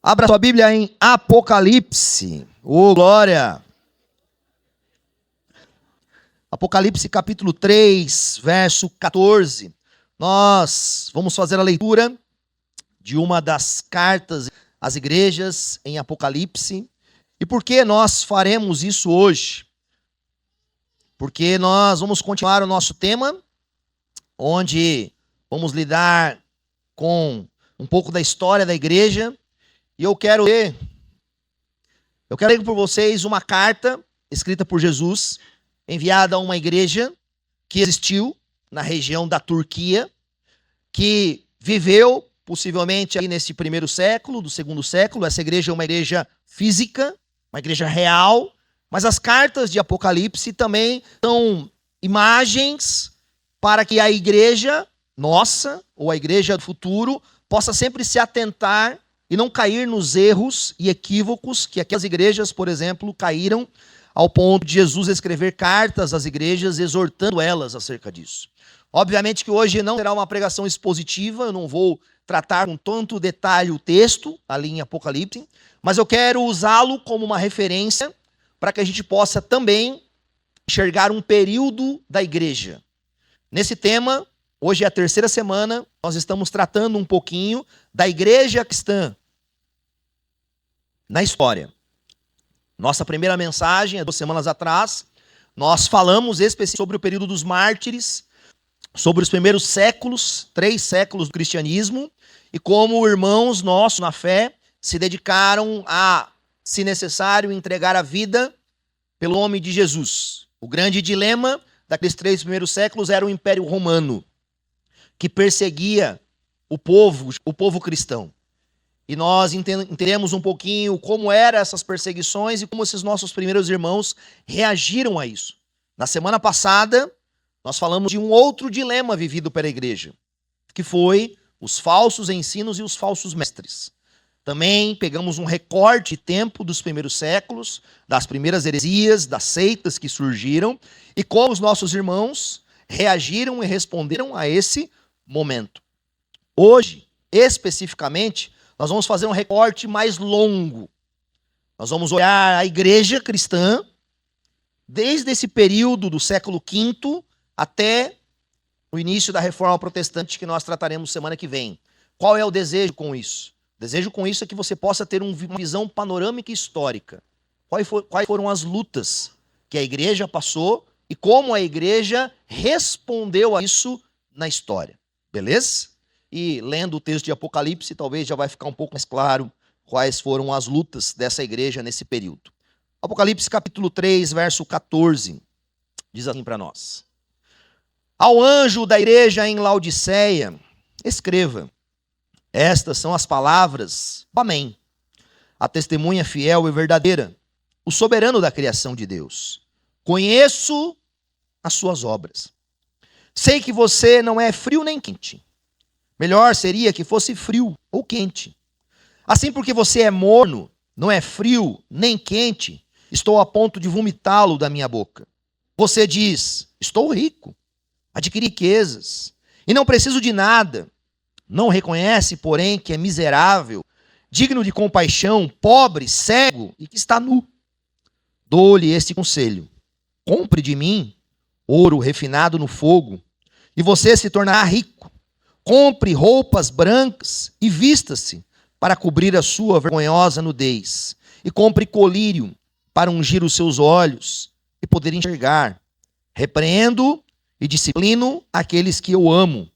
Abra sua Bíblia em Apocalipse. Ô, glória! Apocalipse capítulo 3, verso 14. Nós vamos fazer a leitura de uma das cartas às igrejas em Apocalipse. E por que nós faremos isso hoje? Porque nós vamos continuar o nosso tema, onde vamos lidar com um pouco da história da igreja. E eu quero ler por vocês uma carta escrita por Jesus, enviada a uma igreja que existiu na região da Turquia, que viveu possivelmente aí nesse primeiro século, do segundo século. Essa igreja é uma igreja física, uma igreja real, mas as cartas de Apocalipse também são imagens para que a igreja nossa, ou a igreja do futuro, possa sempre se atentar e não cair nos erros e equívocos que aquelas igrejas, por exemplo, caíram ao ponto de Jesus escrever cartas às igrejas, exortando elas acerca disso. Obviamente que hoje não será uma pregação expositiva, eu não vou tratar com tanto detalhe o texto ali em Apocalipse, mas eu quero usá-lo como uma referência para que a gente possa também enxergar um período da igreja. Nesse tema, hoje é a terceira semana, nós estamos tratando um pouquinho da igreja cristã na história. Nossa primeira mensagem, 2 semanas atrás, nós falamos especificamente sobre o período dos mártires, sobre os primeiros séculos, 3 séculos do cristianismo, e como irmãos nossos na fé se dedicaram a, se necessário, entregar a vida pelo nome de Jesus. O grande dilema daqueles 3 primeiros séculos era o Império Romano, que perseguia o povo cristão. E nós entendemos um pouquinho como eram essas perseguições e como esses nossos primeiros irmãos reagiram a isso. Na semana passada, nós falamos de um outro dilema vivido pela igreja, que foi os falsos ensinos e os falsos mestres. Também pegamos um recorte de tempo dos primeiros séculos, das primeiras heresias, das seitas que surgiram, e como os nossos irmãos reagiram e responderam a esse momento. Hoje, especificamente, nós vamos fazer um recorte mais longo. Nós vamos olhar a igreja cristã desde esse período do século V até o início da Reforma Protestante, que nós trataremos semana que vem. Qual é o desejo com isso? O desejo com isso é que você possa ter uma visão panorâmica e histórica. Quais foram as lutas que a igreja passou e como a igreja respondeu a isso na história. Beleza? E lendo o texto de Apocalipse, talvez já vai ficar um pouco mais claro quais foram as lutas dessa igreja nesse período. Apocalipse capítulo 3, verso 14, diz assim para nós: Ao anjo da igreja em Laodiceia, escreva: Estas são as palavras do Amém, a testemunha fiel e verdadeira, o soberano da criação de Deus. Conheço as suas obras. Sei que você não é frio nem quente. Melhor seria que fosse frio ou quente. Assim, porque você é morno, não é frio nem quente, estou a ponto de vomitá-lo da minha boca. Você diz: estou rico, adquiri riquezas e não preciso de nada. Não reconhece, porém, que é miserável, digno de compaixão, pobre, cego e que está nu. Dou-lhe este conselho: compre de mim ouro refinado no fogo, e você se tornará rico. Compre roupas brancas e vista-se para cobrir a sua vergonhosa nudez. E compre colírio para ungir os seus olhos e poder enxergar. Repreendo e disciplino aqueles que eu amo.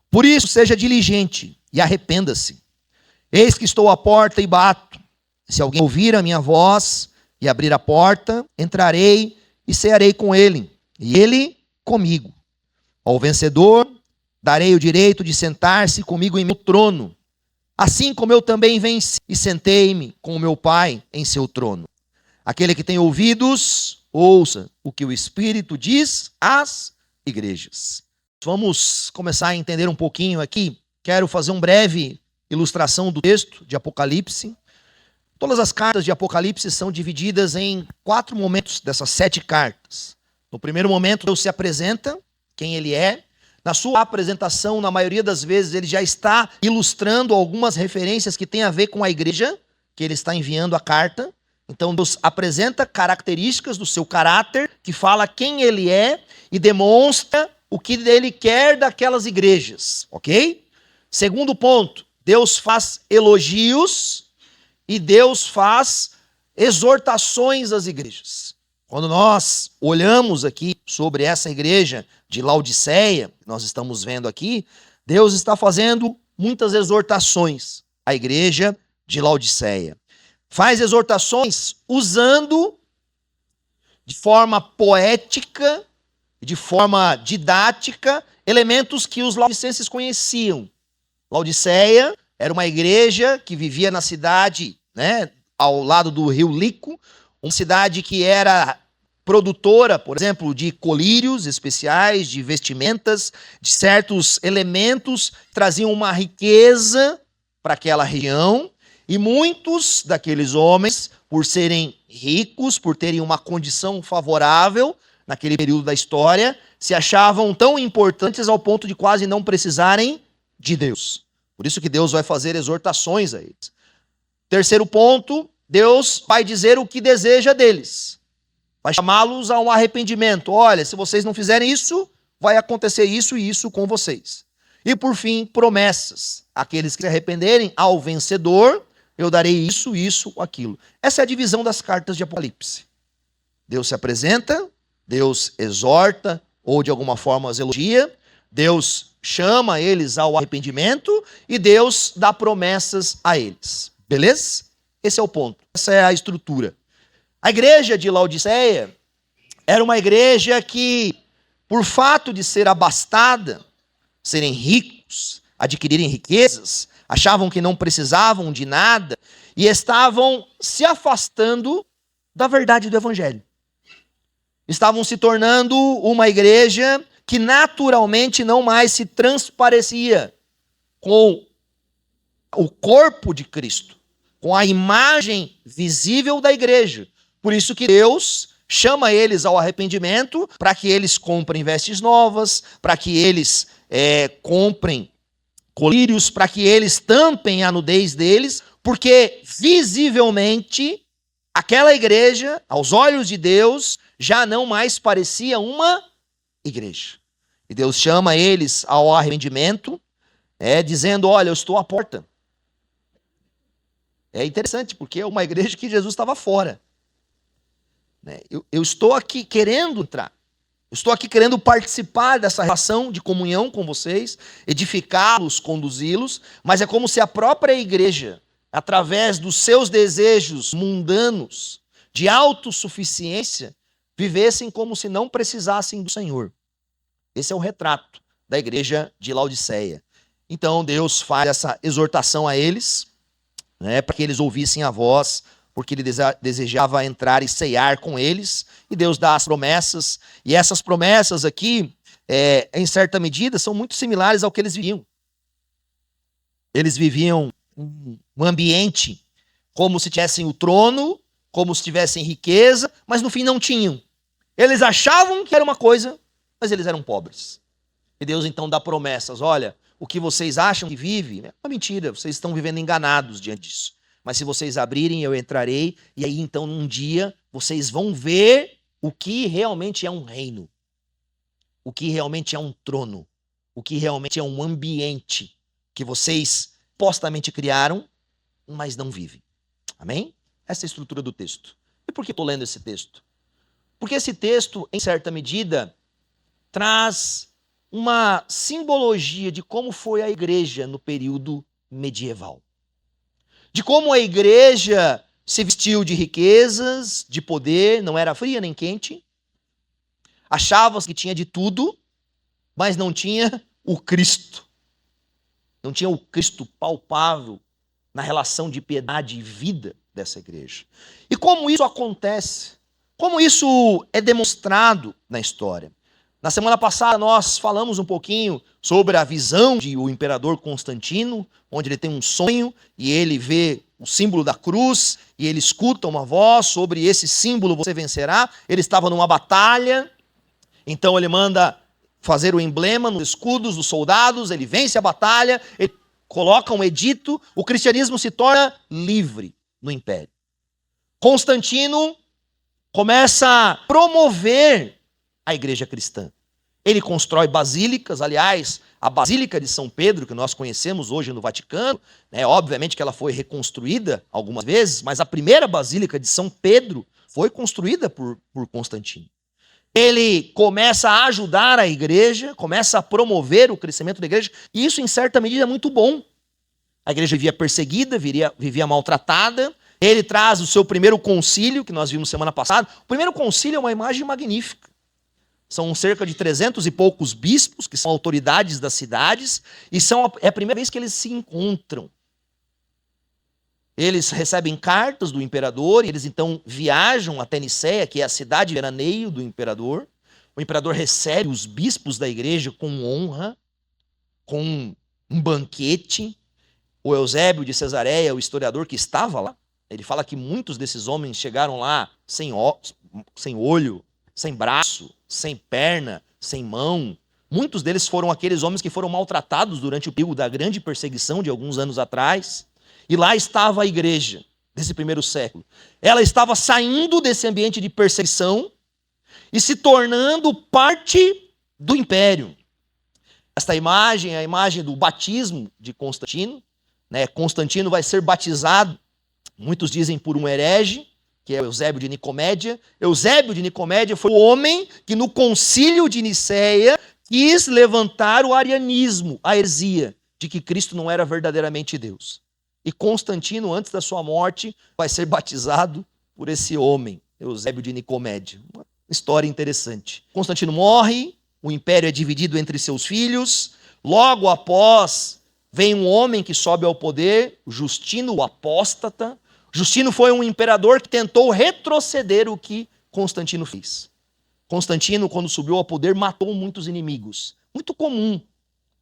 Por isso, seja diligente e arrependa-se. Eis que estou à porta e bato. Se alguém ouvir a minha voz e abrir a porta, entrarei e cearei com ele, e ele comigo. Ao vencedor, darei o direito de sentar-se comigo em meu trono, assim como eu também venci e sentei-me com o meu Pai em seu trono. Aquele que tem ouvidos, ouça o que o Espírito diz às igrejas. Vamos começar a entender um pouquinho aqui. Quero fazer uma breve ilustração do texto de Apocalipse. Todas as cartas de Apocalipse são divididas em 4 momentos dessas 7 cartas. No primeiro momento, Deus se apresenta, quem ele é. Na sua apresentação, na maioria das vezes, ele já está ilustrando algumas referências que têm a ver com a igreja que ele está enviando a carta. Então Deus apresenta características do seu caráter, que fala quem ele é e demonstra o que ele quer daquelas igrejas, ok? Segundo ponto, Deus faz elogios e Deus faz exortações às igrejas. Quando nós olhamos aqui sobre essa igreja de Laodiceia, que nós estamos vendo aqui, Deus está fazendo muitas exortações à igreja de Laodiceia. Faz exortações usando de forma poética, de forma didática, elementos que os laodicenses conheciam. Laodiceia era uma igreja que vivia na cidade, ao lado do rio Lico, uma cidade que era produtora, por exemplo, de colírios especiais, de vestimentas, de certos elementos que traziam uma riqueza para aquela região. E muitos daqueles homens, por serem ricos, por terem uma condição favorável naquele período da história, se achavam tão importantes ao ponto de quase não precisarem de Deus. Por isso que Deus vai fazer exortações a eles. Terceiro ponto, Deus vai dizer o que deseja deles. Vai chamá-los a um arrependimento. Olha, se vocês não fizerem isso, vai acontecer isso e isso com vocês. E por fim, promessas. Aqueles que se arrependerem, ao vencedor, eu darei isso, isso, aquilo. Essa é a divisão das cartas de Apocalipse. Deus se apresenta, Deus exorta, ou de alguma forma os elogia, Deus chama eles ao arrependimento e Deus dá promessas a eles. Beleza? Esse é o ponto. Essa é a estrutura. A igreja de Laodiceia era uma igreja que, por fato de ser abastada, serem ricos, adquirirem riquezas, achavam que não precisavam de nada e estavam se afastando da verdade do evangelho. Estavam se tornando uma igreja que naturalmente não mais se transparecia com o corpo de Cristo, com a imagem visível da igreja. Por isso que Deus chama eles ao arrependimento, para que eles comprem vestes novas, para que eles comprem colírios, para que eles tampem a nudez deles, porque visivelmente aquela igreja, aos olhos de Deus, já não mais parecia uma igreja. E Deus chama eles ao arrependimento, dizendo, olha, eu estou à porta. É interessante, porque é uma igreja que Jesus estava fora. Eu estou aqui querendo entrar. Eu estou aqui querendo participar dessa relação de comunhão com vocês, edificá-los, conduzi-los, mas é como se a própria igreja, através dos seus desejos mundanos, de autossuficiência, vivessem como se não precisassem do Senhor. Esse é o retrato da igreja de Laodiceia. Então Deus faz essa exortação a eles, para que eles ouvissem a voz, porque ele desejava entrar e ceiar com eles, e Deus dá as promessas, e essas promessas aqui, em certa medida, são muito similares ao que eles viviam. Eles viviam um ambiente como se tivessem o trono, como se tivessem riqueza, mas no fim não tinham. Eles achavam que era uma coisa, mas eles eram pobres. E Deus então dá promessas, olha, o que vocês acham que vive, é uma mentira, vocês estão vivendo enganados diante disso. Mas se vocês abrirem, eu entrarei, e aí então num dia vocês vão ver o que realmente é um reino, o que realmente é um trono, o que realmente é um ambiente que vocês supostamente criaram, mas não vivem. Amém? Essa é a estrutura do texto. E por que estou lendo esse texto? Porque esse texto, em certa medida, traz uma simbologia de como foi a igreja no período medieval. De como a igreja se vestiu de riquezas, de poder, não era fria nem quente, achava que tinha de tudo, mas não tinha o Cristo. Não tinha o Cristo palpável na relação de piedade e vida dessa igreja. E como isso acontece? Como isso é demonstrado na história? Na semana passada nós falamos um pouquinho sobre a visão de o imperador Constantino, onde ele tem um sonho e ele vê o símbolo da cruz e ele escuta uma voz sobre esse símbolo você vencerá. Ele estava numa batalha, então ele manda fazer o emblema nos escudos dos soldados, ele vence a batalha, ele coloca um edito, o cristianismo se torna livre. no império. Constantino começa a promover a igreja cristã. Ele constrói basílicas, aliás, a Basílica de São Pedro, que nós conhecemos hoje no Vaticano, obviamente que ela foi reconstruída algumas vezes, mas a primeira Basílica de São Pedro foi construída por Constantino. Ele começa a ajudar a igreja, começa a promover o crescimento da igreja, e isso, em certa medida, é muito bom. A igreja vivia perseguida, vivia maltratada. Ele traz o seu primeiro concílio, que nós vimos semana passada. O primeiro concílio é uma imagem magnífica. São cerca de 300 e poucos bispos, que são autoridades das cidades, e é a primeira vez que eles se encontram. Eles recebem cartas do imperador, e eles então viajam até Nicéia, que é a cidade veraneio do imperador. O imperador recebe os bispos da igreja com honra, com um banquete. O Eusébio de Cesareia, o historiador que estava lá, ele fala que muitos desses homens chegaram lá sem olho, sem braço, sem perna, sem mão. Muitos deles foram aqueles homens que foram maltratados durante o período da grande perseguição de alguns anos atrás. E lá estava a igreja desse primeiro século. Ela estava saindo desse ambiente de perseguição e se tornando parte do império. Esta imagem é a imagem do batismo de Constantino. Constantino vai ser batizado, muitos dizem por um herege, que é Eusébio de Nicomédia. Eusébio de Nicomédia foi o homem que no concílio de Nicéia quis levantar o arianismo, a heresia, de que Cristo não era verdadeiramente Deus. E Constantino, antes da sua morte, vai ser batizado por esse homem, Eusébio de Nicomédia. Uma história interessante. Constantino morre, o império é dividido entre seus filhos. Logo após, vem um homem que sobe ao poder, Justino, o apóstata. Justino foi um imperador que tentou retroceder o que Constantino fez. Constantino, quando subiu ao poder, matou muitos inimigos. Muito comum.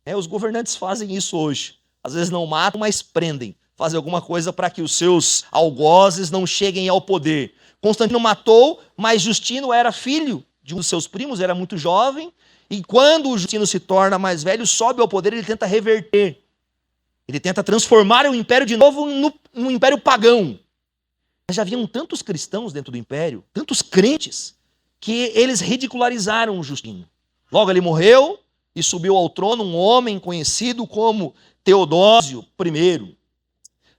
Os governantes fazem isso hoje. Às vezes não matam, mas prendem. Fazem alguma coisa para que os seus algozes não cheguem ao poder. Constantino matou, mas Justino era filho de um dos seus primos, era muito jovem. E quando o Justino se torna mais velho, sobe ao poder, ele tenta reverter. Ele tenta transformar o império de novo num império pagão. Mas já haviam tantos cristãos dentro do império, tantos crentes, que eles ridicularizaram o Justino. Logo ele morreu e subiu ao trono um homem conhecido como Teodósio I.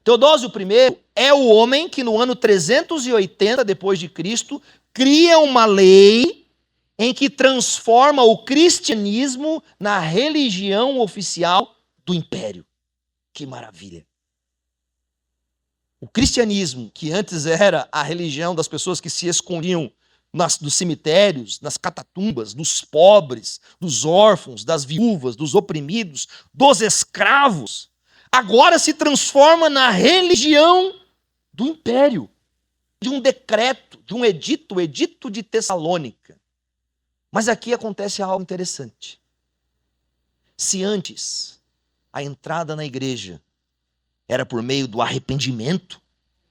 Teodósio I é o homem que no ano 380 depois de Cristo cria uma lei em que transforma o cristianismo na religião oficial do império. Que maravilha! O cristianismo, que antes era a religião das pessoas que se escondiam dos cemitérios, nas catatumbas, dos pobres, dos órfãos, das viúvas, dos oprimidos, dos escravos, agora se transforma na religião do império, de um decreto, de um edito, o Edito de Tessalônica. Mas aqui acontece algo interessante. Se antes a entrada na igreja era por meio do arrependimento,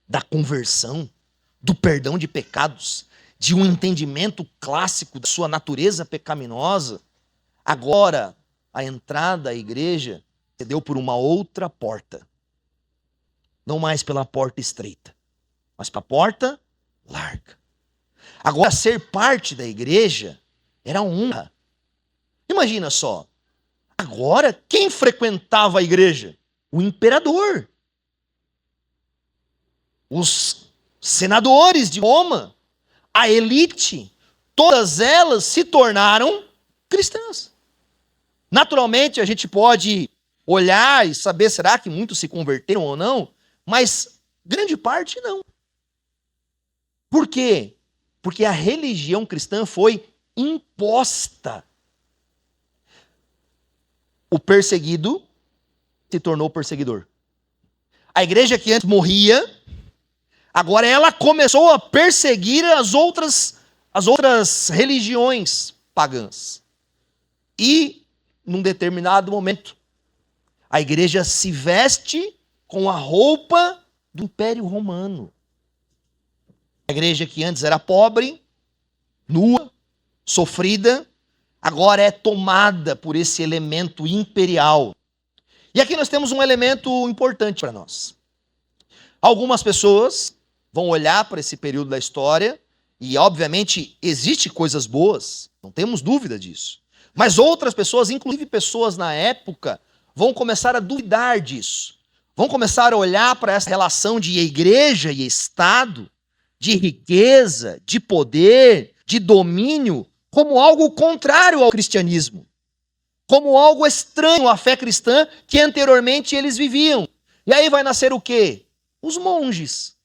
da conversão, do perdão de pecados, de um entendimento clássico da sua natureza pecaminosa, agora a entrada à igreja se deu por uma outra porta. Não mais pela porta estreita, mas pela porta larga. Agora, ser parte da igreja era honra. Imagina só, agora quem frequentava a igreja? O imperador. Os senadores de Roma, a elite, todas elas se tornaram cristãs. Naturalmente, a gente pode olhar e saber, será que muitos se converteram ou não? Mas grande parte não. Por quê? Porque a religião cristã foi imposta. O perseguido se tornou perseguidor. A igreja que antes morria, agora ela começou a perseguir as outras religiões pagãs. E, num determinado momento, a igreja se veste com a roupa do Império Romano. A igreja que antes era pobre, nua, sofrida, agora é tomada por esse elemento imperial. E aqui nós temos um elemento importante para nós. Algumas pessoas vão olhar para esse período da história e, obviamente, existem coisas boas, não temos dúvida disso. Mas outras pessoas, inclusive pessoas na época, vão começar a duvidar disso. Vão começar a olhar para essa relação de igreja e Estado, de riqueza, de poder, de domínio, como algo contrário ao cristianismo. Como algo estranho à fé cristã que anteriormente eles viviam. E aí vai nascer o quê? Os monges.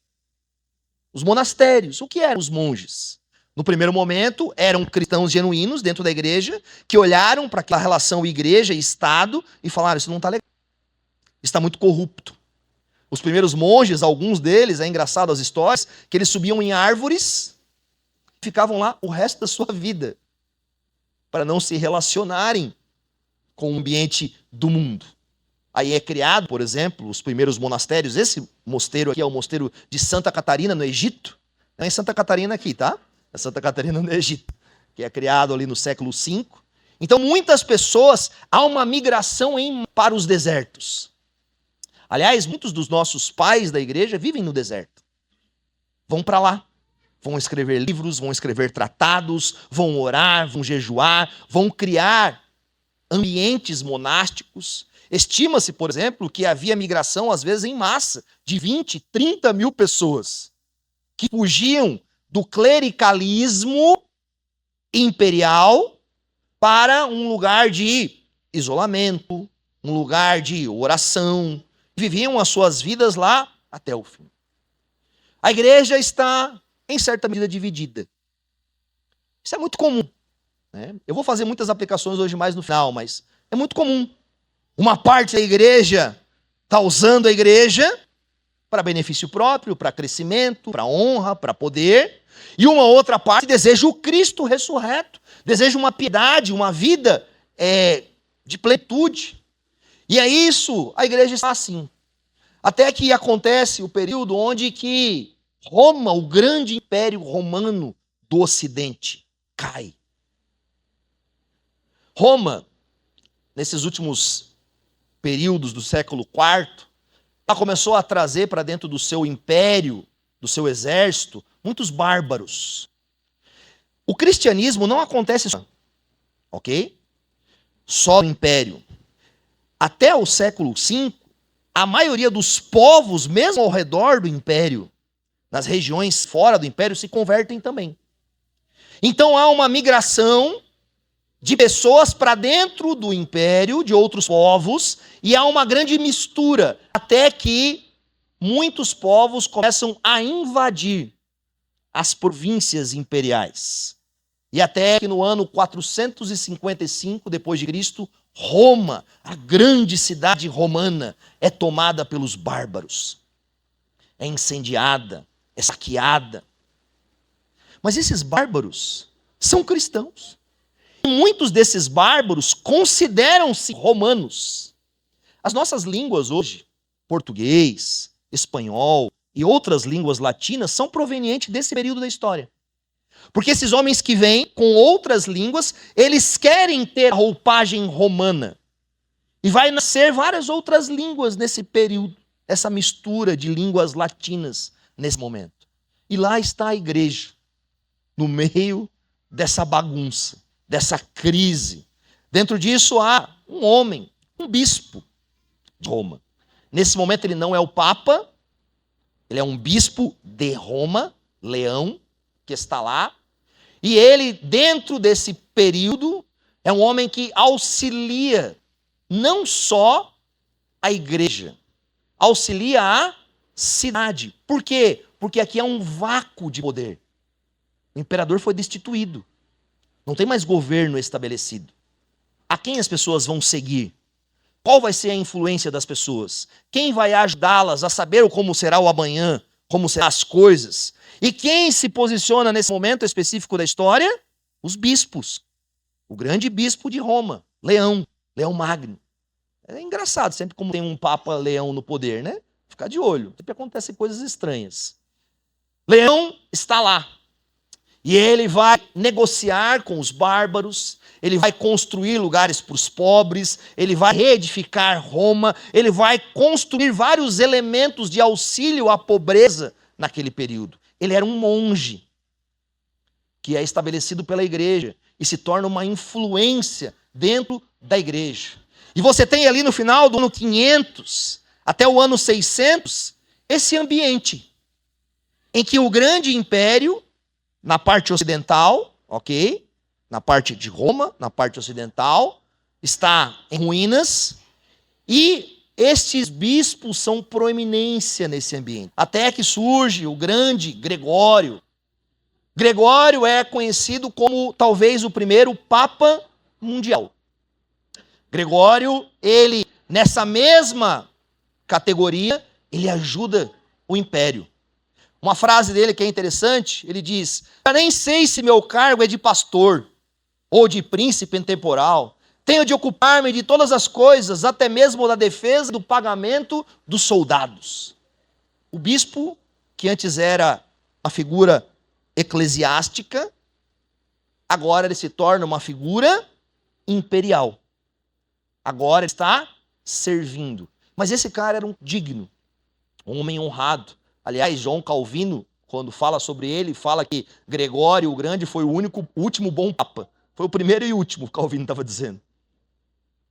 Os monastérios. O que eram os monges? No primeiro momento, eram cristãos genuínos dentro da igreja que olharam para aquela relação igreja e Estado e falaram, isso não está legal. Está muito corrupto. Os primeiros monges, alguns deles, é engraçado as histórias, que eles subiam em árvores e ficavam lá o resto da sua vida para não se relacionarem com o ambiente do mundo. Aí é criado, por exemplo, os primeiros monastérios. Esse mosteiro aqui é o mosteiro de Santa Catarina, no Egito. Não é em Santa Catarina aqui, tá? É Santa Catarina no Egito, que é criado ali no século V. Então, muitas pessoas, há uma migração para os desertos. Aliás, muitos dos nossos pais da igreja vivem no deserto. Vão para lá. Vão escrever livros, vão escrever tratados, vão orar, vão jejuar, vão criar ambientes monásticos. Estima-se, por exemplo, que havia migração, às vezes, em massa, de 20, 30 mil pessoas que fugiam do clericalismo imperial para um lugar de isolamento, um lugar de oração. Viviam as suas vidas lá até o fim. A igreja está, em certa medida, dividida. Isso é muito comum. Né? Eu vou fazer muitas aplicações hoje mais no final, mas é muito comum. Uma parte da igreja está usando a igreja para benefício próprio, para crescimento, para honra, para poder. E uma outra parte deseja o Cristo ressurreto, deseja uma piedade, uma vida de plenitude. E é isso, a igreja está assim. Até que acontece o período onde que Roma, o grande império romano do Ocidente, cai. Roma, nesses últimos períodos do século IV, ela começou a trazer para dentro do seu império, do seu exército, muitos bárbaros. O cristianismo não acontece só, ok? Só no império. Até o século V, a maioria dos povos, mesmo ao redor do império, nas regiões fora do império, se convertem também. Então há uma migração de pessoas para dentro do império, de outros povos, e há uma grande mistura, até que muitos povos começam a invadir as províncias imperiais. E até que no ano 455 depois de Cristo, Roma, a grande cidade romana, é tomada pelos bárbaros. É incendiada, é saqueada. Mas esses bárbaros são cristãos. E muitos desses bárbaros consideram-se romanos. As nossas línguas hoje, português, espanhol e outras línguas latinas, são provenientes desse período da história. Porque esses homens que vêm com outras línguas, eles querem ter a roupagem romana. E vai nascer várias outras línguas nesse período, essa mistura de línguas latinas nesse momento. E lá está a igreja, no meio dessa bagunça, dessa crise. Dentro disso há um homem, um bispo de Roma. Nesse momento ele não é o Papa, ele é um bispo de Roma, Leão, que está lá. E ele, dentro desse período, é um homem que auxilia não só a igreja, auxilia a cidade. Por quê? Porque aqui é um vácuo de poder. O imperador foi destituído. Não tem mais governo estabelecido. A quem as pessoas vão seguir? Qual vai ser a influência das pessoas? Quem vai ajudá-las a saber como será o amanhã, como serão as coisas? E quem se posiciona nesse momento específico da história? Os bispos. O grande bispo de Roma, Leão Magno. É engraçado, sempre como tem um Papa Leão no poder, né? Ficar de olho, sempre acontecem coisas estranhas. Leão está lá. E ele vai negociar com os bárbaros, ele vai construir lugares para os pobres, ele vai reedificar Roma, ele vai construir vários elementos de auxílio à pobreza naquele período. Ele era um monge, que é estabelecido pela igreja e se torna uma influência dentro da igreja. E você tem ali no final do ano 500 até o ano 600 esse ambiente em que o grande império, na parte ocidental, ok? Na parte de Roma, na parte ocidental, está em ruínas, e estes bispos são proeminência nesse ambiente. Até que surge o grande Gregório. Gregório é conhecido como talvez o primeiro Papa mundial. Gregório, ele, nessa mesma categoria, ele ajuda o império. Uma frase dele que é interessante, ele diz: eu nem sei se meu cargo é de pastor ou de príncipe temporal. Tenho de ocupar-me de todas as coisas, até mesmo da defesa do pagamento dos soldados. O bispo, que antes era uma figura eclesiástica, agora ele se torna uma figura imperial. Agora ele está servindo. Mas esse cara era um digno, um homem honrado. Aliás, João Calvino, quando fala sobre ele, fala que Gregório o Grande foi o último bom papa. Foi o primeiro e último, Calvino estava dizendo.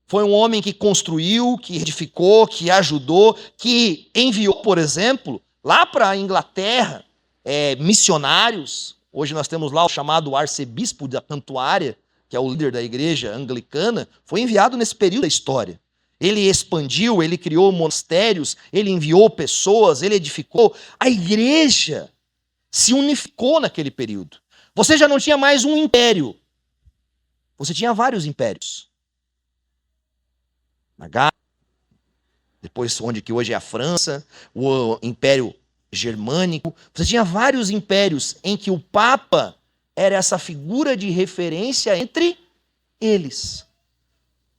Foi um homem que construiu, que edificou, que ajudou, que enviou, por exemplo, lá para a Inglaterra, missionários. Hoje nós temos lá o chamado arcebispo da Cantuária, que é o líder da igreja anglicana, foi enviado nesse período da história. Ele expandiu, ele criou monastérios, ele enviou pessoas, ele edificou. A igreja se unificou naquele período. Você já não tinha mais um império. Você tinha vários impérios. Depois onde que hoje é a França, o Império Germânico. Você tinha vários impérios em que o Papa era essa figura de referência entre eles.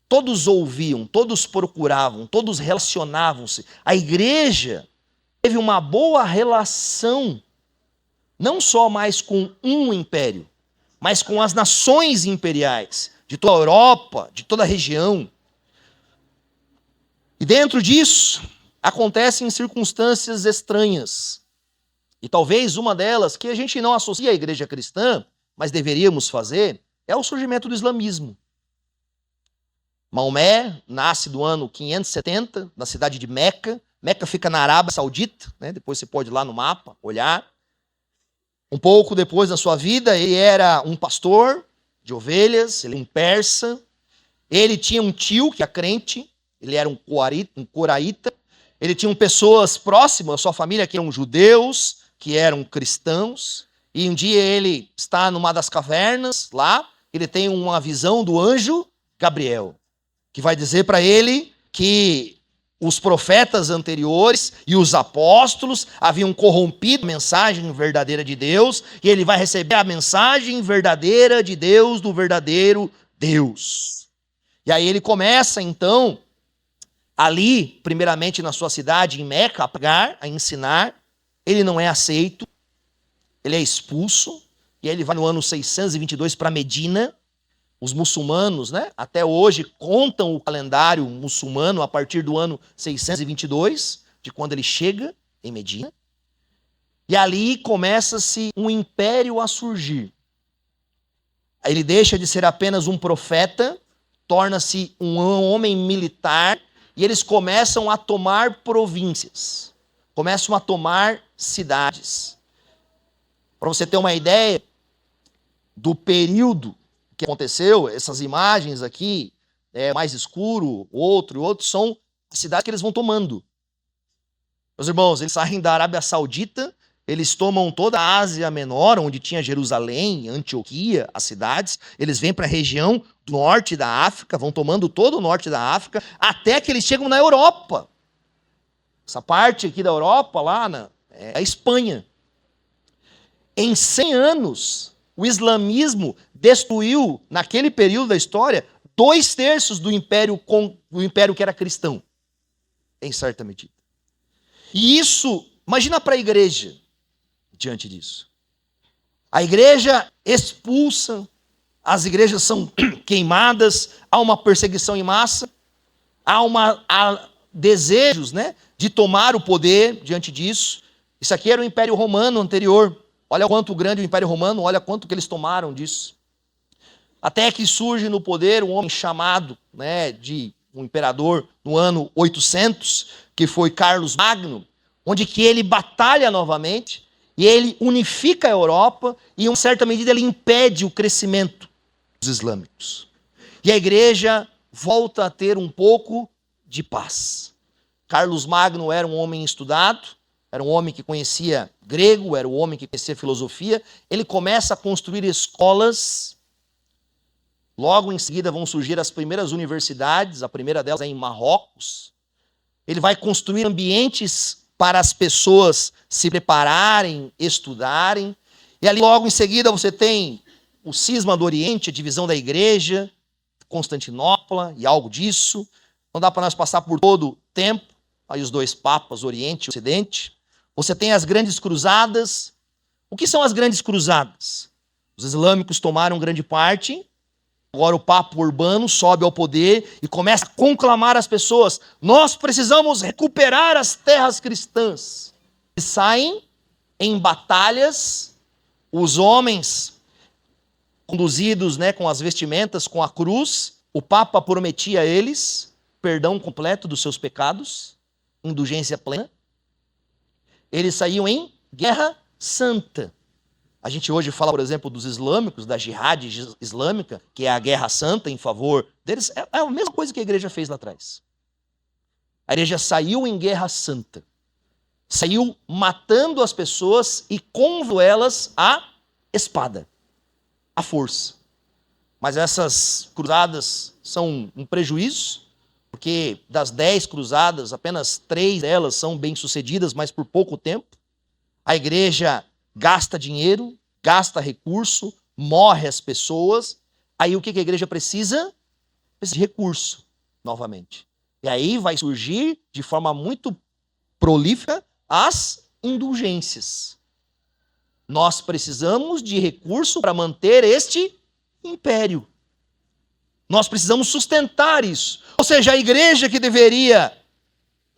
Todos ouviam, todos procuravam, todos relacionavam-se. A igreja teve uma boa relação, não só mais com um império, mas com as nações imperiais, de toda a Europa, de toda a região. E dentro disso, acontecem circunstâncias estranhas. E talvez uma delas, que a gente não associa à igreja cristã, mas deveríamos fazer, é o surgimento do islamismo. Maomé nasce do ano 570, na cidade de Meca. Meca fica na Arábia Saudita, né? Depois você pode ir lá no mapa, olhar. Um pouco depois da sua vida, ele era um pastor de ovelhas, ele é um persa. Ele tinha um tio que é crente, ele era um coraíta. Ele tinha pessoas próximas à sua família que eram judeus, que eram cristãos. E um dia ele está numa das cavernas lá, ele tem uma visão do anjo Gabriel, que vai dizer para ele que os profetas anteriores e os apóstolos haviam corrompido a mensagem verdadeira de Deus, e ele vai receber a mensagem verdadeira de Deus, do verdadeiro Deus. E aí ele começa, então, ali, primeiramente na sua cidade, em Meca, a pregar, a ensinar. Ele não é aceito, ele é expulso, e aí ele vai no ano 622 para Medina. Os muçulmanos, né, até hoje contam o calendário muçulmano a partir do ano 622, de quando ele chega em Medina. E ali começa-se um império a surgir. Ele deixa de ser apenas um profeta, torna-se um homem militar, e eles começam a tomar províncias, começam a tomar cidades. Para você ter uma ideia do período que aconteceu, essas imagens aqui, mais escuro, outro, são as cidades que eles vão tomando. Meus irmãos, eles saem da Arábia Saudita, eles tomam toda a Ásia Menor, onde tinha Jerusalém, Antioquia, as cidades, eles vêm para a região do norte da África, vão tomando todo o norte da África, até que eles chegam na Europa. Essa parte aqui da Europa, lá é a Espanha. Em 100 anos, o islamismo destruiu, naquele período da história, 2/3 do império que era cristão, em certa medida. E isso, imagina para a igreja, diante disso. A igreja expulsa, as igrejas são queimadas, há uma perseguição em massa, há desejos, né, de tomar o poder diante disso. Isso aqui era o Império Romano anterior. Olha quanto grande o Império Romano, olha quanto que eles tomaram disso. Até que surge no poder um homem chamado, né, de um imperador no ano 800, que foi Carlos Magno, onde que ele batalha novamente e ele unifica a Europa e, em certa medida, ele impede o crescimento dos islâmicos. E a igreja volta a ter um pouco de paz. Carlos Magno era um homem estudado, era um homem que conhecia grego, era um homem que conhecia filosofia. Ele começa a construir escolas. Logo em seguida vão surgir as primeiras universidades, a primeira delas é em Marrocos. Ele vai construir ambientes para as pessoas se prepararem, estudarem. E ali logo em seguida você tem o cisma do Oriente, a divisão da igreja, Constantinopla e algo disso. Não dá para nós passar por todo o tempo, aí os dois papas, Oriente e Ocidente. Você tem as grandes cruzadas. O que são as grandes cruzadas? Os islâmicos tomaram grande parte. Agora o Papa Urbano sobe ao poder e começa a conclamar as pessoas. Nós precisamos recuperar as terras cristãs. E saem em batalhas, os homens conduzidos, né, com as vestimentas, com a cruz. O Papa prometia a eles perdão completo dos seus pecados, indulgência plena. Eles saíam em guerra santa. A gente hoje fala, por exemplo, dos islâmicos, da jihad islâmica, que é a guerra santa em favor deles. É a mesma coisa que a igreja fez lá atrás. A igreja saiu em guerra santa. Saiu matando as pessoas e convocando elas à espada, à força. Mas essas cruzadas são um prejuízo, porque das 10 cruzadas, apenas 3 delas são bem-sucedidas, mas por pouco tempo. A igreja gasta dinheiro, gasta recurso, morre as pessoas. Aí o que a igreja precisa? Precisa de recurso, novamente. E aí vai surgir, de forma muito prolífica, as indulgências. Nós precisamos de recurso para manter este império. Nós precisamos sustentar isso. Ou seja, a igreja que deveria,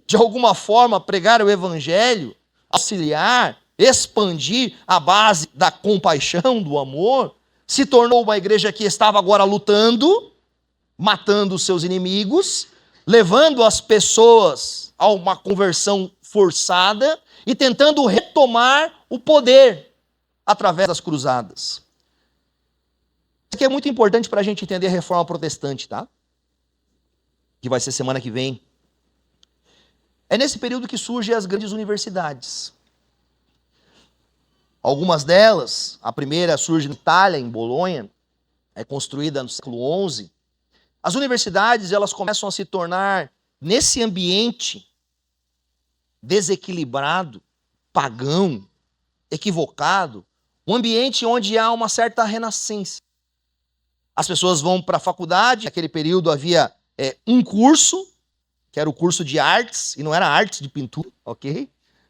de alguma forma, pregar o evangelho, auxiliar, expandir a base da compaixão, do amor, se tornou uma igreja que estava agora lutando, matando os seus inimigos, levando as pessoas a uma conversão forçada e tentando retomar o poder através das cruzadas. Isso aqui é muito importante para a gente entender a reforma protestante, tá? Que vai ser semana que vem. É nesse período que surgem as grandes universidades. Algumas delas, a primeira surge na Itália, em Bolonha, é construída no século XI. As universidades, elas começam a se tornar, nesse ambiente desequilibrado, pagão, equivocado, um ambiente onde há uma certa renascença. As pessoas vão para a faculdade, naquele período havia um curso, que era o curso de artes, e não era artes de pintura, ok?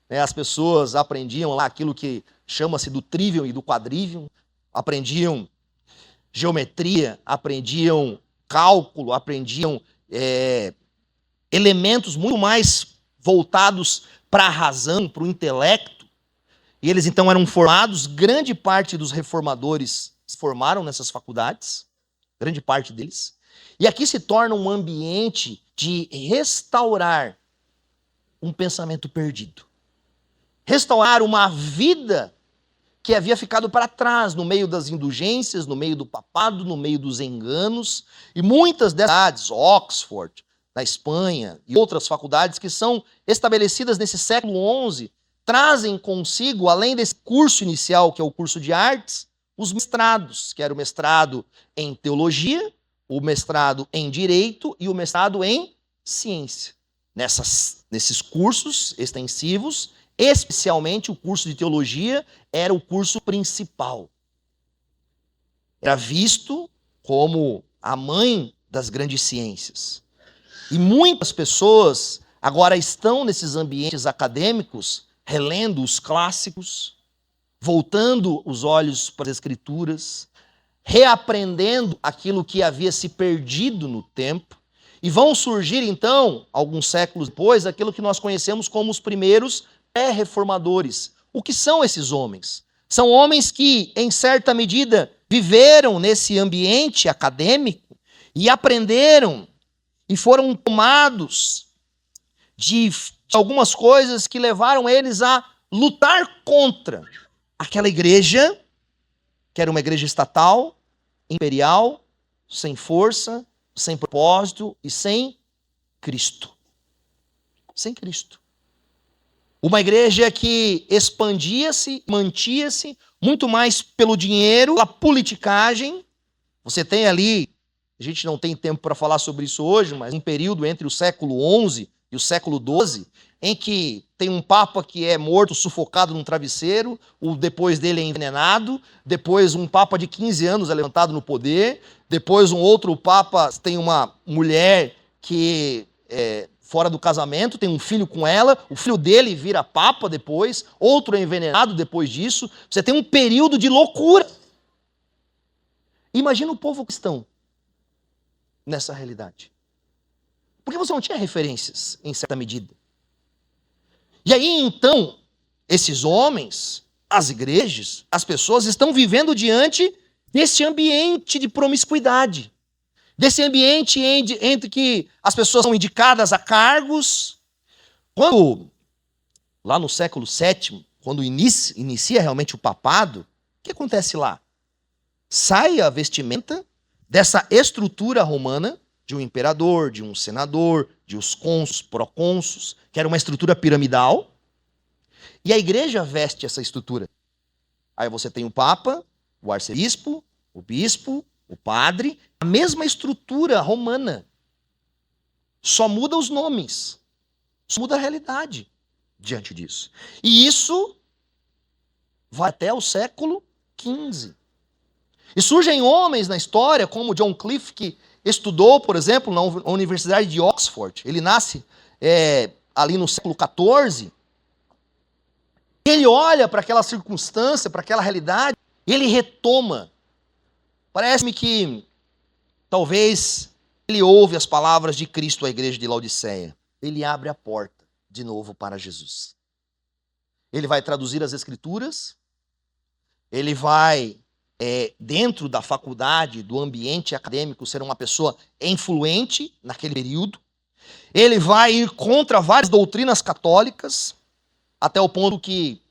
As pessoas aprendiam lá aquilo que chama-se do trivium e do quadrivium, aprendiam geometria, aprendiam cálculo, aprendiam elementos muito mais voltados para a razão, para o intelecto. E eles então eram formados, grande parte dos reformadores se formaram nessas faculdades, grande parte deles. E aqui se torna um ambiente de restaurar um pensamento perdido. Restaurar uma vida que havia ficado para trás, no meio das indulgências, no meio do papado, no meio dos enganos. E muitas dessas faculdades, Oxford, na Espanha, e outras faculdades que são estabelecidas nesse século XI, trazem consigo, além desse curso inicial, que é o curso de artes, os mestrados, que era o mestrado em teologia, o mestrado em direito e o mestrado em ciência. Nesses cursos extensivos, especialmente o curso de teologia era o curso principal. Era visto como a mãe das grandes ciências. E muitas pessoas agora estão nesses ambientes acadêmicos, relendo os clássicos, voltando os olhos para as Escrituras, reaprendendo aquilo que havia se perdido no tempo, e vão surgir então, alguns séculos depois, aquilo que nós conhecemos como os primeiros pré-reformadores. O que são esses homens? São homens que, em certa medida, viveram nesse ambiente acadêmico e aprenderam e foram tomados de algumas coisas que levaram eles a lutar contra aquela igreja, que era uma igreja estatal, imperial, sem força, sem propósito e sem Cristo. Sem Cristo. Uma igreja que expandia-se, mantia-se muito mais pelo dinheiro, pela politicagem. Você tem ali, a gente não tem tempo para falar sobre isso hoje, mas um período entre o século XI e o século XII, em que tem um papa que é morto, sufocado num travesseiro, o depois dele é envenenado, depois um papa de 15 anos é levantado no poder, depois um outro papa tem uma mulher que é fora do casamento, tem um filho com ela, o filho dele vira papa depois, outro é envenenado depois disso. Você tem um período de loucura. Imagina o povo cristão nessa realidade. Porque você não tinha referências, em certa medida. E aí, então, esses homens, as igrejas, as pessoas estão vivendo diante desse ambiente de promiscuidade. Desse ambiente entre que as pessoas são indicadas a cargos. Quando, lá no século VII, quando inicia realmente o papado, o que acontece lá? Sai a vestimenta dessa estrutura romana, de um imperador, de um senador, de os cônsules, procônsules, que era uma estrutura piramidal, e a igreja veste essa estrutura. Aí você tem o papa, o arcebispo, o bispo, o padre, a mesma estrutura romana. Só muda os nomes, só muda a realidade diante disso. E isso vai até o século XV. E surgem homens na história, como John Cliff, que estudou, por exemplo, na Universidade de Oxford. Ele nasce ali no século XIV. Ele olha para aquela circunstância, para aquela realidade, e ele retoma. Parece-me que talvez ele ouve as palavras de Cristo à igreja de Laodiceia. Ele abre a porta de novo para Jesus. Ele vai traduzir as Escrituras, ele vai, dentro da faculdade, do ambiente acadêmico, ser uma pessoa influente naquele período. Ele vai ir contra várias doutrinas católicas, até o ponto que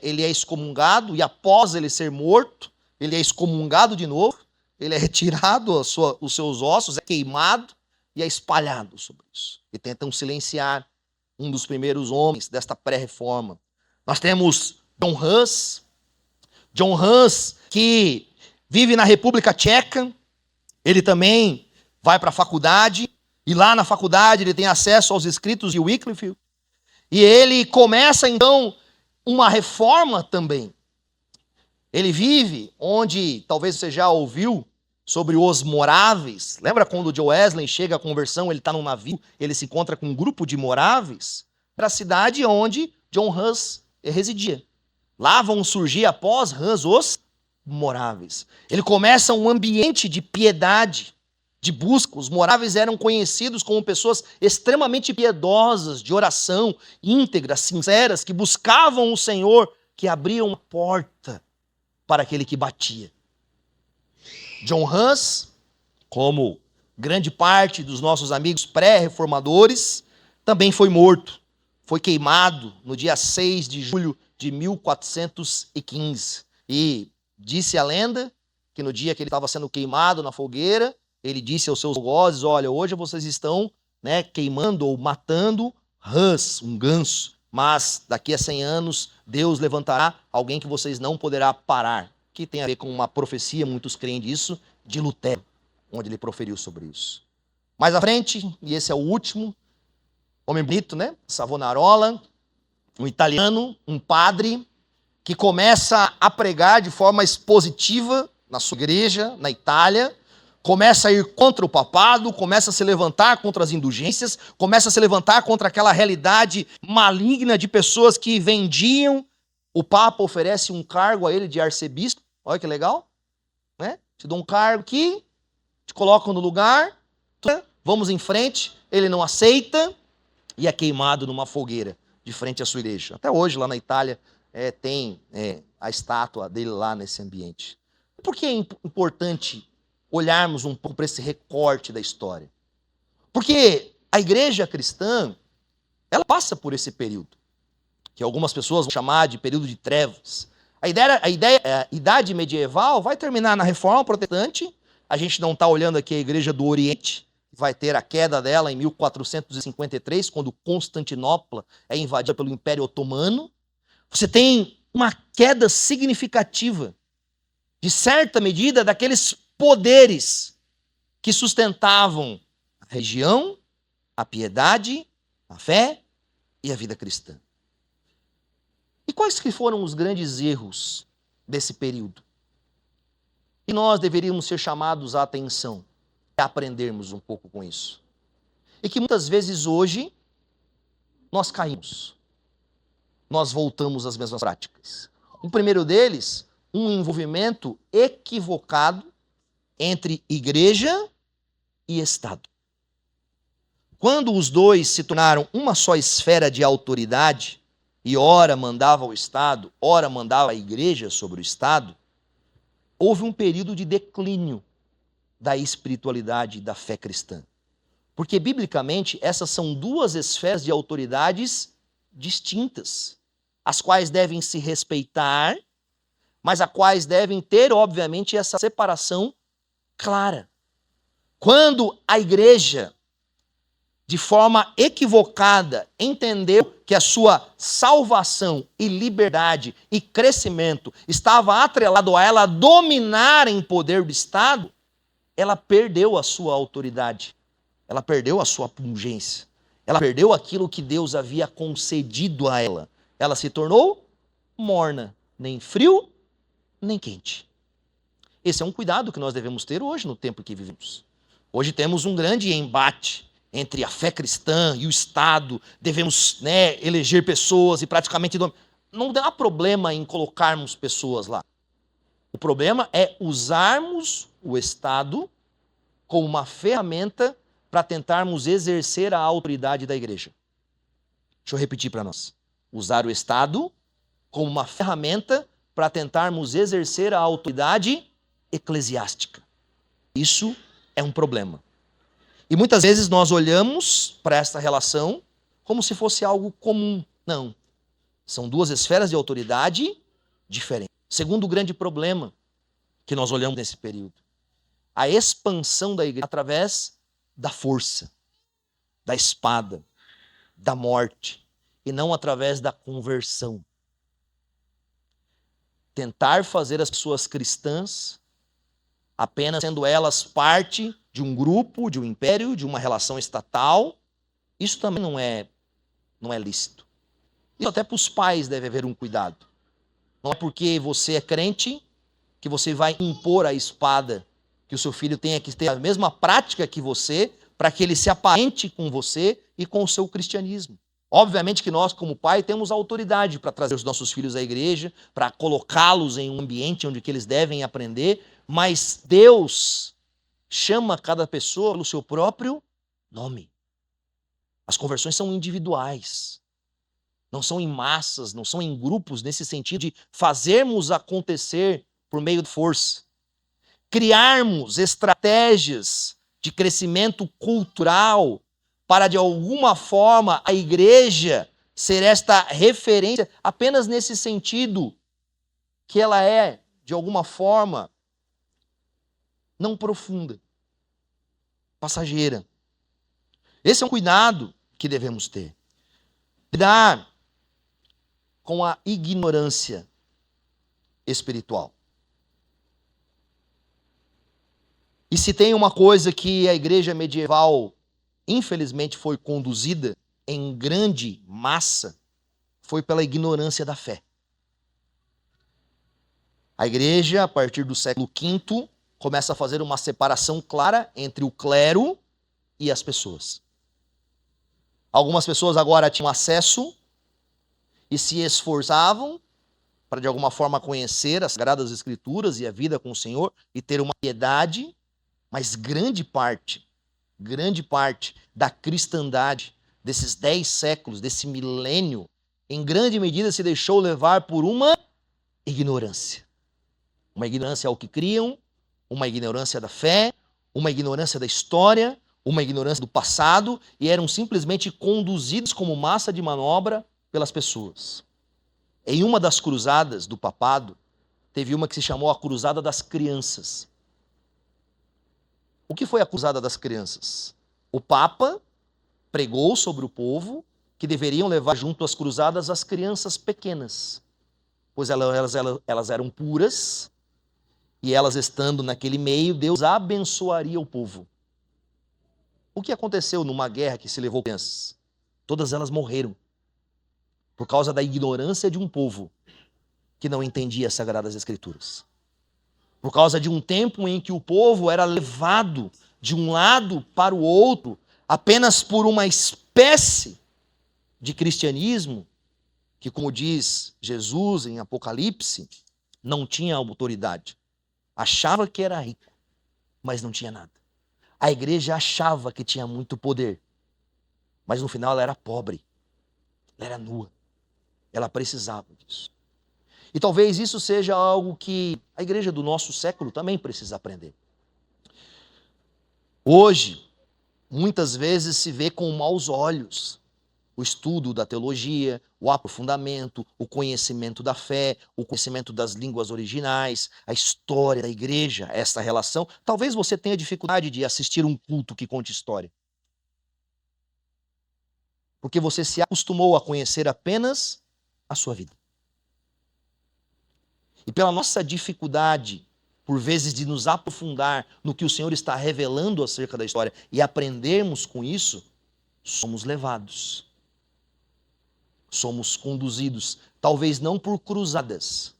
ele é excomungado, e após ele ser morto, ele é excomungado de novo, ele é retirado, os seus ossos, é queimado e é espalhado sobre isso. E tentam silenciar um dos primeiros homens desta pré-reforma. Nós temos John Hus, que vive na República Tcheca. Ele também vai para a faculdade, e lá na faculdade ele tem acesso aos escritos de Wycliffe. E ele começa então uma reforma também. Ele vive onde, talvez você já ouviu, sobre os moráveis. Lembra quando o Joe Wesley chega à conversão, ele está num navio, ele se encontra com um grupo de moráveis? Para a cidade onde John Hus residia. Lá vão surgir, após Hus, os moráveis. Ele começa um ambiente de piedade, de busca. Os moráveis eram conhecidos como pessoas extremamente piedosas, de oração, íntegras, sinceras, que buscavam o Senhor, que abriam uma porta para aquele que batia. John Hus, como grande parte dos nossos amigos pré-reformadores, também foi morto. Foi queimado no dia 6 de julho de 1415. E disse a lenda que no dia que ele estava sendo queimado na fogueira, ele disse aos seus algozes: olha, hoje vocês estão queimando ou matando Hus, um ganso, mas daqui a 100 anos Deus levantará alguém que vocês não poderá parar. Que tem a ver com uma profecia, muitos creem disso, de Lutero, onde ele proferiu sobre isso. Mais à frente, e esse é o último, homem bonito, Savonarola, um italiano, um padre, que começa a pregar de forma expositiva na sua igreja, na Itália, começa a ir contra o papado, começa a se levantar contra as indulgências, começa a se levantar contra aquela realidade maligna de pessoas que vendiam O Papa oferece um cargo a ele de arcebispo. Olha que legal, né? Te dou um cargo aqui, te colocam no lugar, vamos em frente. Ele não aceita e é queimado numa fogueira de frente à sua igreja. Até hoje, lá na Itália, tem a estátua dele lá nesse ambiente. Por que é importante olharmos um pouco para esse recorte da história? Porque a igreja cristã, ela passa por esse período, que algumas pessoas vão chamar de período de trevas. A idade medieval vai terminar na Reforma Protestante. A gente não está olhando aqui a igreja do Oriente, vai ter a queda dela em 1453, quando Constantinopla é invadida pelo Império Otomano. Você tem uma queda significativa, de certa medida, daqueles poderes que sustentavam a religião, a piedade, a fé e a vida cristã. E quais que foram os grandes erros desse período? E nós deveríamos ser chamados à atenção e aprendermos um pouco com isso. E que muitas vezes hoje nós caímos, nós voltamos às mesmas práticas. O primeiro deles, um envolvimento equivocado entre igreja e Estado. Quando os dois se tornaram uma só esfera de autoridade, e ora mandava o Estado, ora mandava a igreja sobre o Estado, houve um período de declínio da espiritualidade e da fé cristã. Porque, biblicamente, essas são duas esferas de autoridades distintas, as quais devem se respeitar, mas as quais devem ter, obviamente, essa separação clara. Quando a igreja, de forma equivocada, entendeu que a sua salvação e liberdade e crescimento estava atrelado a ela dominar em poder do Estado, ela perdeu a sua autoridade, ela perdeu a sua pungência, ela perdeu aquilo que Deus havia concedido a ela. Ela se tornou morna, nem frio, nem quente. Esse é um cuidado que nós devemos ter hoje no tempo que vivemos. Hoje temos um grande embate entre a fé cristã e o Estado. Devemos, eleger pessoas e praticamente... Não há problema em colocarmos pessoas lá. O problema é usarmos o Estado como uma ferramenta para tentarmos exercer a autoridade da igreja. Deixa eu repetir para nós. Usar o Estado como uma ferramenta para tentarmos exercer a autoridade eclesiástica. Isso é um problema. E muitas vezes nós olhamos para esta relação como se fosse algo comum. Não. São duas esferas de autoridade diferentes. Segundo grande problema que nós olhamos nesse período, a expansão da igreja através da força, da espada, da morte, e não através da conversão. Tentar fazer as pessoas cristãs apenas sendo elas parte de um grupo, de um império, de uma relação estatal, isso também não é lícito. Isso até para os pais deve haver um cuidado. Não é porque você é crente que você vai impor a espada, que o seu filho tenha que ter a mesma prática que você, para que ele se aparente com você e com o seu cristianismo. Obviamente que nós, como pai, temos autoridade para trazer os nossos filhos à igreja, para colocá-los em um ambiente onde que eles devem aprender, mas Deus chama cada pessoa pelo seu próprio nome. As conversões são individuais, não são em massas, não são em grupos, nesse sentido de fazermos acontecer por meio de força. Criarmos estratégias de crescimento cultural para, de alguma forma, a igreja ser esta referência apenas nesse sentido, que ela é, de alguma forma, não profunda, passageira. Esse é um cuidado que devemos ter. Lidar com a ignorância espiritual. E se tem uma coisa que a igreja medieval, infelizmente, foi conduzida em grande massa, foi pela ignorância da fé. A igreja, a partir do século V, começa a fazer uma separação clara entre o clero e as pessoas. Algumas pessoas agora tinham acesso e se esforçavam para de alguma forma conhecer as Sagradas Escrituras e a vida com o Senhor e ter uma piedade, mas grande parte da cristandade, desses 10 séculos, desse milênio, em grande medida se deixou levar por uma ignorância. Uma ignorância ao que criam, uma ignorância da fé, uma ignorância da história, uma ignorância do passado, e eram simplesmente conduzidos como massa de manobra pelas pessoas. Em uma das cruzadas do papado, teve uma que se chamou a Cruzada das Crianças. O que foi a Cruzada das Crianças? O Papa pregou sobre o povo que deveriam levar junto às cruzadas as crianças pequenas, pois elas eram puras, e elas estando naquele meio, Deus abençoaria o povo. O que aconteceu numa guerra que se levou crianças? Todas elas morreram, por causa da ignorância de um povo que não entendia as Sagradas Escrituras. Por causa de um tempo em que o povo era levado de um lado para o outro, apenas por uma espécie de cristianismo, que, como diz Jesus em Apocalipse, não tinha autoridade. Achava que era rico, mas não tinha nada. A igreja achava que tinha muito poder, mas no final ela era pobre, ela era nua, ela precisava disso. E talvez isso seja algo que a igreja do nosso século também precisa aprender. Hoje, muitas vezes se vê com maus olhos o estudo da teologia, o aprofundamento, o conhecimento da fé, o conhecimento das línguas originais, a história da igreja, essa relação. Talvez você tenha dificuldade de assistir um culto que conte história, porque você se acostumou a conhecer apenas a sua vida. E pela nossa dificuldade, por vezes, de nos aprofundar no que o Senhor está revelando acerca da história e aprendermos com isso, somos levados. Somos conduzidos, talvez não por cruzadas,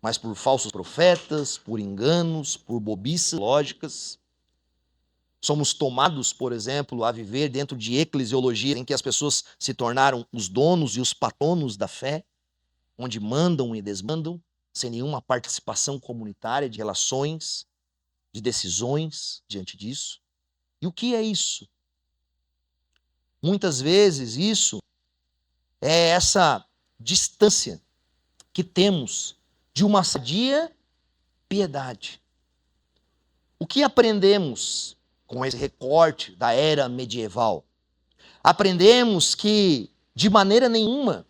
mas por falsos profetas, por enganos, por bobiças lógicas. Somos tomados, por exemplo, a viver dentro de eclesiologia em que as pessoas se tornaram os donos e os patronos da fé, onde mandam e desmandam, sem nenhuma participação comunitária de relações, de decisões diante disso. E o que é isso? Muitas vezes isso é essa distância que temos de uma sadia piedade. O que aprendemos com esse recorte da era medieval? Aprendemos que, de maneira nenhuma,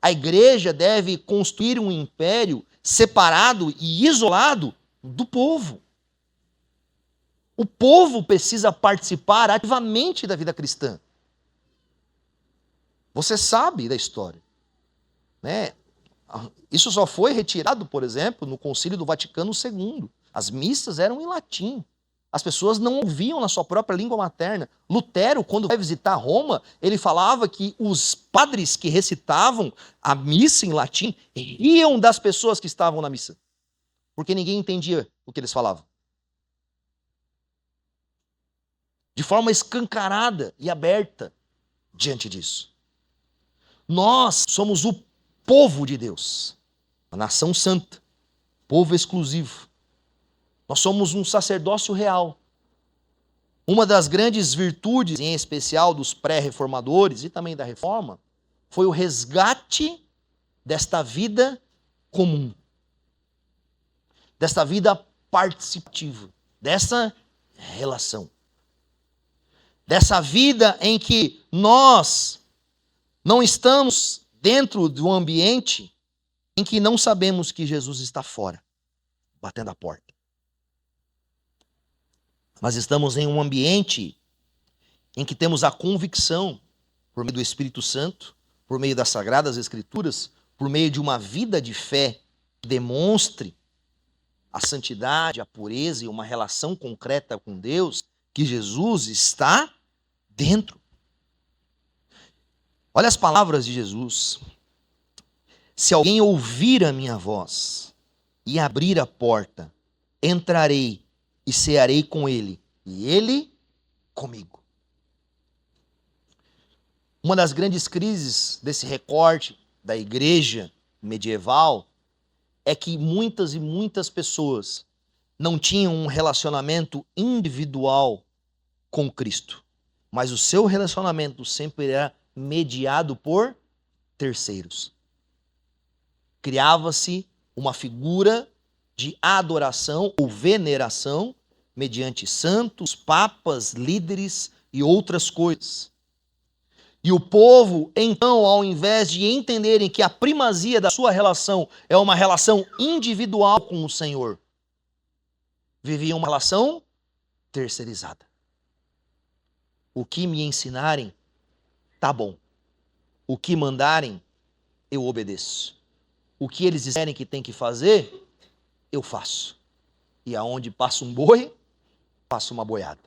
a igreja deve construir um império separado e isolado do povo. O povo precisa participar ativamente da vida cristã. Você sabe da história, né? Isso só foi retirado, por exemplo, no Concílio do Vaticano II. As missas eram em latim. As pessoas não ouviam na sua própria língua materna. Lutero, quando vai visitar Roma, ele falava que os padres que recitavam a missa em latim riam das pessoas que estavam na missa, porque ninguém entendia o que eles falavam. De forma escancarada e aberta diante disso. Nós somos o povo de Deus, a nação santa, povo exclusivo. Nós somos um sacerdócio real. Uma das grandes virtudes, em especial dos pré-reformadores e também da reforma, foi o resgate desta vida comum, desta vida participativa, dessa relação, dessa vida em que nós não estamos dentro de um ambiente em que não sabemos que Jesus está fora, batendo a porta. Mas estamos em um ambiente em que temos a convicção, por meio do Espírito Santo, por meio das Sagradas Escrituras, por meio de uma vida de fé que demonstre a santidade, a pureza e uma relação concreta com Deus, que Jesus está dentro. Olha as palavras de Jesus. Se alguém ouvir a minha voz e abrir a porta, entrarei e cearei com ele, e ele comigo. Uma das grandes crises desse recorte da igreja medieval é que muitas e muitas pessoas não tinham um relacionamento individual com Cristo, mas o seu relacionamento sempre era mediado por terceiros. Criava-se uma figura de adoração ou veneração mediante santos, papas, líderes e outras coisas. E o povo, então, ao invés de entenderem que a primazia da sua relação é uma relação individual com o Senhor, viviam uma relação terceirizada. O que me ensinarem, tá bom. O que mandarem, eu obedeço. O que eles disserem que tem que fazer, eu faço. E aonde passa um boi, passa uma boiada.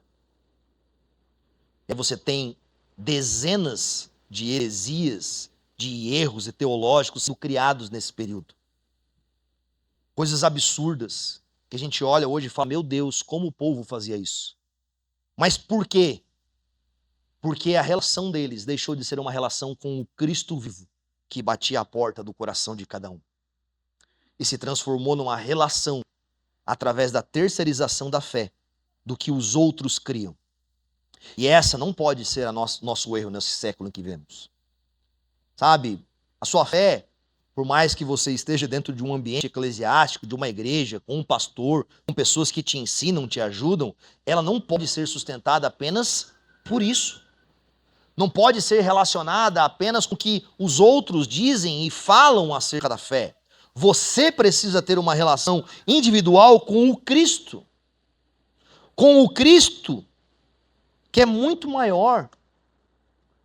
E você tem dezenas de heresias, de erros teológicos sendo criados nesse período. Coisas absurdas que a gente olha hoje e fala, meu Deus, como o povo fazia isso. Mas por quê? Porque a relação deles deixou de ser uma relação com o Cristo vivo, que batia a porta do coração de cada um. E se transformou numa relação através da terceirização da fé, do que os outros criam. E essa não pode ser nosso erro nesse século em que vivemos. Sabe, a sua fé, por mais que você esteja dentro de um ambiente eclesiástico, de uma igreja, com um pastor, com pessoas que te ensinam, te ajudam, ela não pode ser sustentada apenas por isso. Não pode ser relacionada apenas com o que os outros dizem e falam acerca da fé. Você precisa ter uma relação individual com o Cristo. Com o Cristo, que é muito maior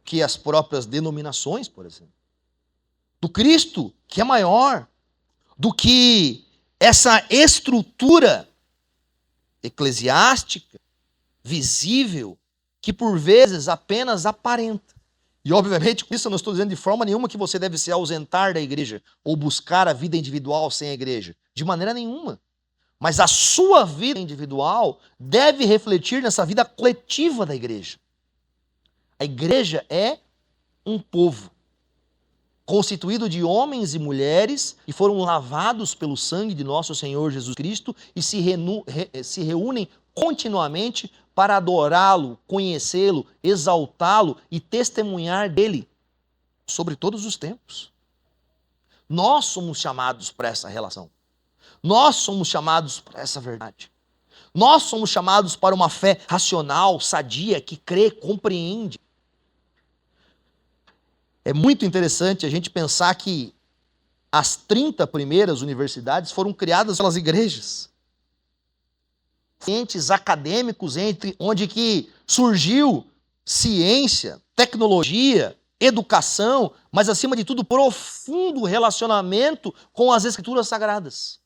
que as próprias denominações, por exemplo. Do Cristo, que é maior do que essa estrutura eclesiástica, visível, que por vezes apenas aparenta. E obviamente com isso eu não estou dizendo de forma nenhuma que você deve se ausentar da igreja ou buscar a vida individual sem a igreja. De maneira nenhuma. Mas a sua vida individual deve refletir nessa vida coletiva da igreja. A igreja é um povo constituído de homens e mulheres e foram lavados pelo sangue de nosso Senhor Jesus Cristo e se reúnem continuamente para adorá-lo, conhecê-lo, exaltá-lo e testemunhar dele sobre todos os tempos. Nós somos chamados para essa relação. Nós somos chamados para essa verdade. Nós somos chamados para uma fé racional, sadia, que crê, compreende. É muito interessante a gente pensar que as 30 primeiras universidades foram criadas pelas igrejas. Cientes acadêmicos, onde que surgiu ciência, tecnologia, educação, mas acima de tudo, profundo relacionamento com as Escrituras Sagradas.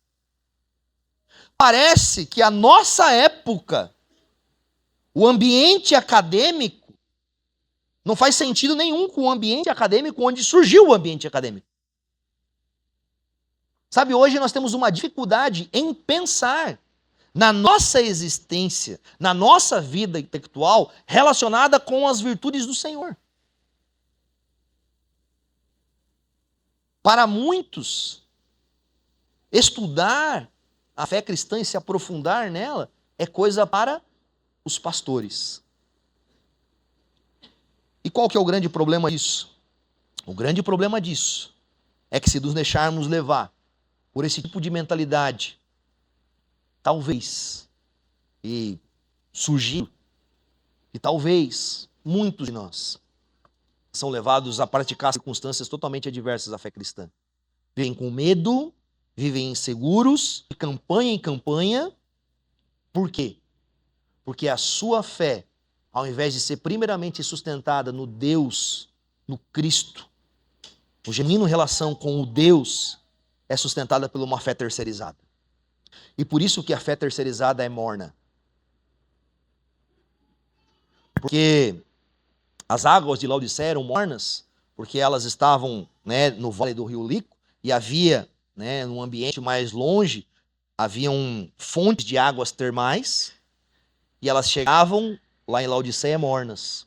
Parece que a nossa época, o ambiente acadêmico, não faz sentido nenhum com o ambiente acadêmico onde surgiu o ambiente acadêmico. Sabe, hoje nós temos uma dificuldade em pensar na nossa existência, na nossa vida intelectual, relacionada com as virtudes do Senhor. Para muitos, estudar a fé cristã e se aprofundar nela é coisa para os pastores. E qual que é o grande problema disso? O grande problema disso é que se nos deixarmos levar por esse tipo de mentalidade, talvez, e surgir, e talvez muitos de nós são levados a praticar circunstâncias totalmente adversas à fé cristã. Vivem com medo, vivem inseguros, de campanha em campanha. Por quê? Porque a sua fé, ao invés de ser primeiramente sustentada no Deus, no Cristo, o genuíno relação com o Deus, é sustentada por uma fé terceirizada. E por isso que a fé terceirizada é morna. Porque as águas de Laodiceia eram mornas, porque elas estavam, no vale do rio Lico, e havia, num ambiente mais longe, haviam fontes de águas termais, e elas chegavam lá em Laodiceia mornas.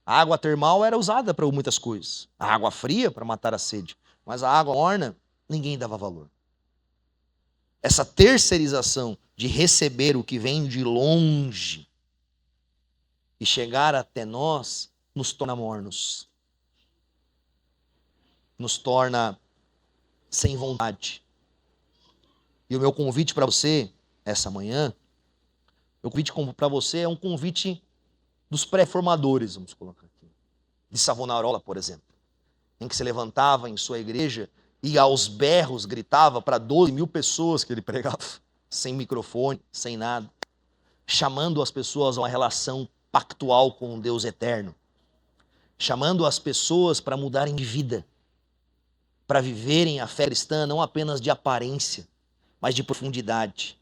A água termal era usada para muitas coisas. A água fria para matar a sede. Mas a água morna, ninguém dava valor. Essa terceirização de receber o que vem de longe e chegar até nós, nos torna mornos. Nos torna sem vontade. E o meu convite para você, essa manhã, o convite para você é um convite dos pré-formadores, vamos colocar aqui. De Savonarola, por exemplo. Em que se levantava em sua igreja e aos berros gritava para 12 mil pessoas que ele pregava, sem microfone, sem nada, chamando as pessoas a uma relação pactual com um Deus eterno, chamando as pessoas para mudarem de vida, para viverem a fé cristã não apenas de aparência, mas de profundidade.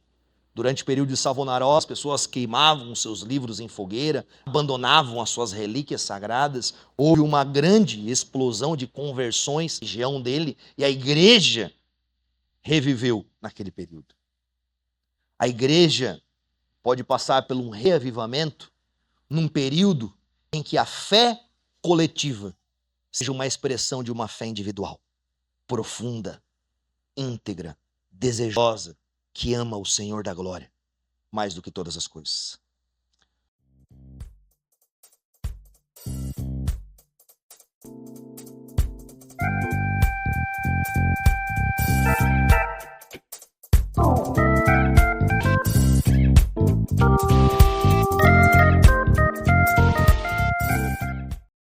Durante o período de Savonarola, as pessoas queimavam seus livros em fogueira, abandonavam as suas relíquias sagradas. Houve uma grande explosão de conversões na região dele e a igreja reviveu naquele período. A igreja pode passar por um reavivamento num período em que a fé coletiva seja uma expressão de uma fé individual, profunda, íntegra, desejosa, que ama o Senhor da glória mais do que todas as coisas.